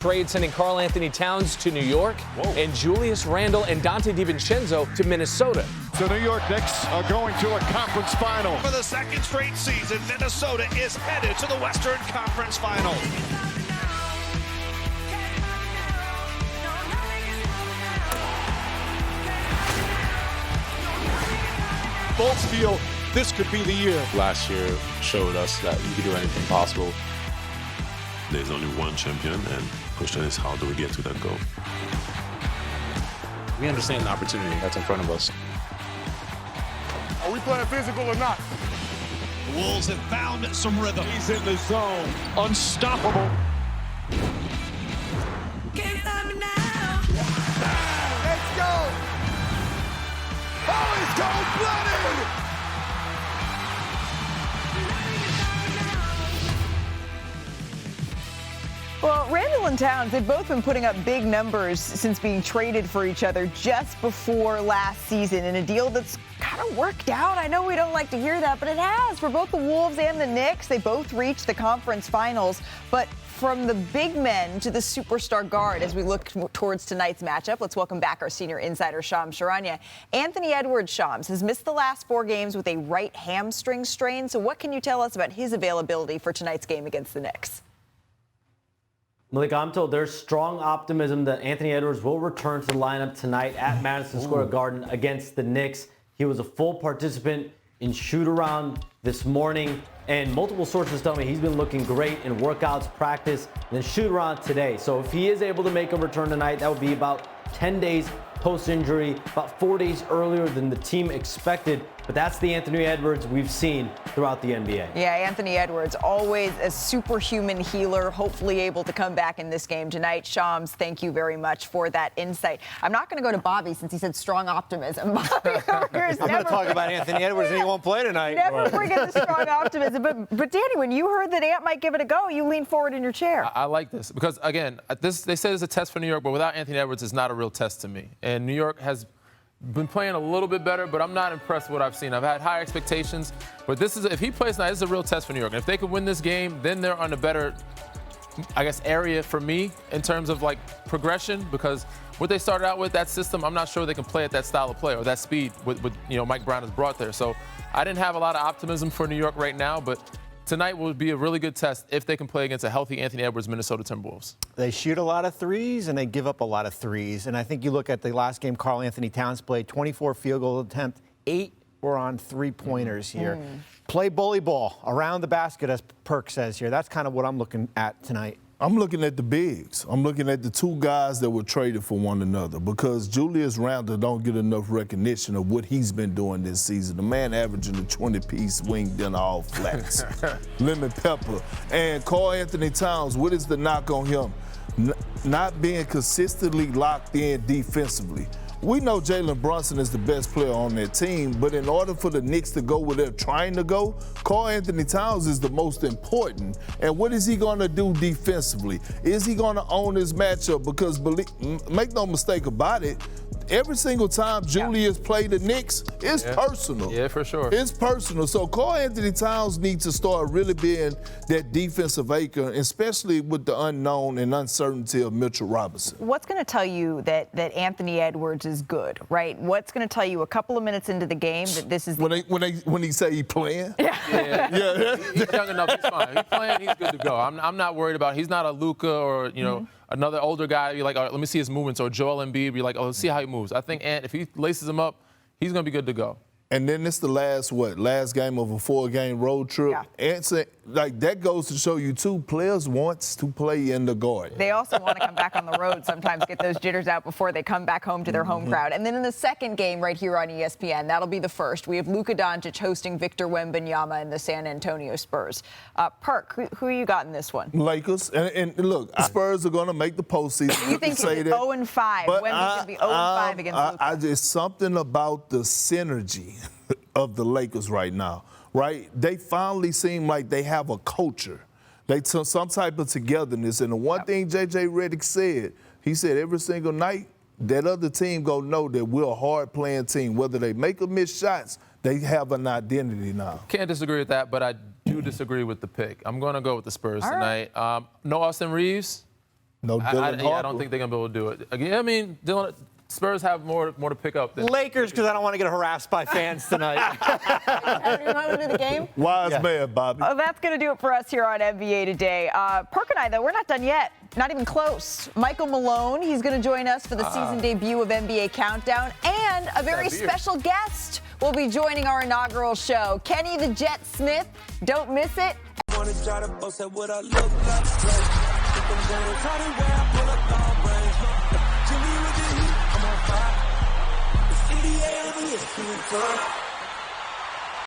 Trade sending Karl Anthony Towns to New York and Julius Randle and Dante DiVincenzo to Minnesota. The New York Knicks are going to a conference final. For the second straight season, Minnesota is headed to the Western Conference Final. Folks feel this could be the year. Last year showed us that you could do anything possible. There's only one champion, and the question is, how do we get to that goal? We understand the opportunity that's in front of us. Are we playing physical or not? The Wolves have found some rhythm. He's in the zone. Unstoppable. Let's go. Oh, it's cold-blooded. Well, Randle and Towns, they've both been putting up big numbers since being traded for each other just before last season in a deal that's kind of worked out. I know we don't like to hear that, but it has. For both the Wolves and the Knicks, they both reached the conference finals. But from the big men to the superstar guard, as we look towards tonight's matchup, let's welcome back our senior insider, Shams Charania. Anthony Edwards, Shams, has missed the last 4 games with a right hamstring strain. So what can you tell us about his availability for tonight's game against the Knicks? Malika, I'm told there's strong optimism that Anthony Edwards will return to the lineup tonight at Madison Square Garden against the Knicks. He was a full participant in shoot-around this morning, and multiple sources tell me he's been looking great in workouts, practice, and then shoot-around today. So if he is able to make a return tonight, that would be about 10 days post-injury, about 4 days earlier than the team expected. But that's the Anthony Edwards we've seen throughout the NBA. Yeah, Anthony Edwards, always a superhuman healer, hopefully able to come back in this game tonight. Shams, thank you very much for that insight. I'm not going to go to Bobby since he said strong optimism. Bobby Harker's I'm going to talk about Anthony Edwards and he won't play tonight. Never forget the strong optimism. But Danny, when you heard that Ant might give it a go, you leaned forward in your chair. I like this because, again, they said it's a test for New York, but without Anthony Edwards, it's not a real test to me. And New York has been playing a little bit better, but I'm not impressed with what I've seen. I've had high expectations, but if he plays tonight, this is a real test for New York. And if they could win this game, then they're on a better, I guess, area for me in terms of, like, progression, because what they started out with, that system, I'm not sure they can play at that style of play or that speed with Mike Brown has brought there. So I didn't have a lot of optimism for New York right now, but tonight will be a really good test if they can play against a healthy Anthony Edwards Minnesota Timberwolves. They shoot a lot of threes and they give up a lot of threes. And I think you look at the last game Karl Anthony Towns played, 24 field goal attempts, 8 were on three-pointers here. Play bully ball around the basket, as Perk says here. That's kind of what I'm looking at tonight. I'm looking at the bigs. I'm looking at the 2 guys that were traded for one another because Julius Randle don't get enough recognition of what he's been doing this season. The man averaging a 20-piece wing dinner all flats. Lemon pepper. And Karl Anthony Towns, what is the knock on him? Not being consistently locked in defensively. We know Jalen Brunson is the best player on that team, but in order for the Knicks to go where they're trying to go, Karl Anthony Towns is the most important. And what is he going to do defensively? Is he going to own his matchup? Because make no mistake about it, every single time Julius played the Knicks, it's personal. Yeah, for sure. It's personal. So Karl Anthony Towns needs to start really being that defensive anchor, especially with the unknown and uncertainty of Mitchell Robinson. What's going to tell you that Anthony Edwards is good, right? What's going to tell you a couple of minutes into the game that this is when he say he playing? Yeah. He's young enough. He's fine. He's playing. He's good to go. I'm not worried about. He's not a Luka or another older guy. You're like, all right, let me see his movements. Or Joel Embiid. You're like, oh, let's see how he moves. I think Ant, if he laces him up, he's gonna be good to go. And then it's the last game of a 4-game road trip. Yeah. And that goes to show you, too, players wants to play in the Garden. They also want to come back on the road sometimes, get those jitters out before they come back home to their home crowd. And then in the second game right here on ESPN, that'll be the first. We have Luka Doncic hosting Victor Wembanyama and the San Antonio Spurs. Perk, who you got in this one? Lakers. And look, Spurs are going to make the postseason. You think it's 0-5. Wemby's going to be 0-5 against Luka. There's something about the synergy of the Lakers right now, right? They finally seem like they have a culture. Some type of togetherness. And the one thing J.J. Redick said, he said every single night, that other team gonna know that we're a hard-playing team. Whether they make or miss shots, they have an identity now. Can't disagree with that, but I do disagree with the pick. I'm going to go with the Spurs tonight. No Austin Reeves. No Dylan I Harper. don't think they're going to be able to do it. Again, I mean, Spurs have more to pick up than Lakers, because I don't want to get harassed by fans tonight. You want to do the game? Wise man, Bobby. Oh, that's going to do it for us here on NBA Today. Perk and I, though, we're not done yet. Not even close. Michael Malone, he's going to join us for the season debut of NBA Countdown. And a very special guest will be joining our inaugural show. Kenny the Jet Smith. Don't miss it. I'm on fire. It's NBA,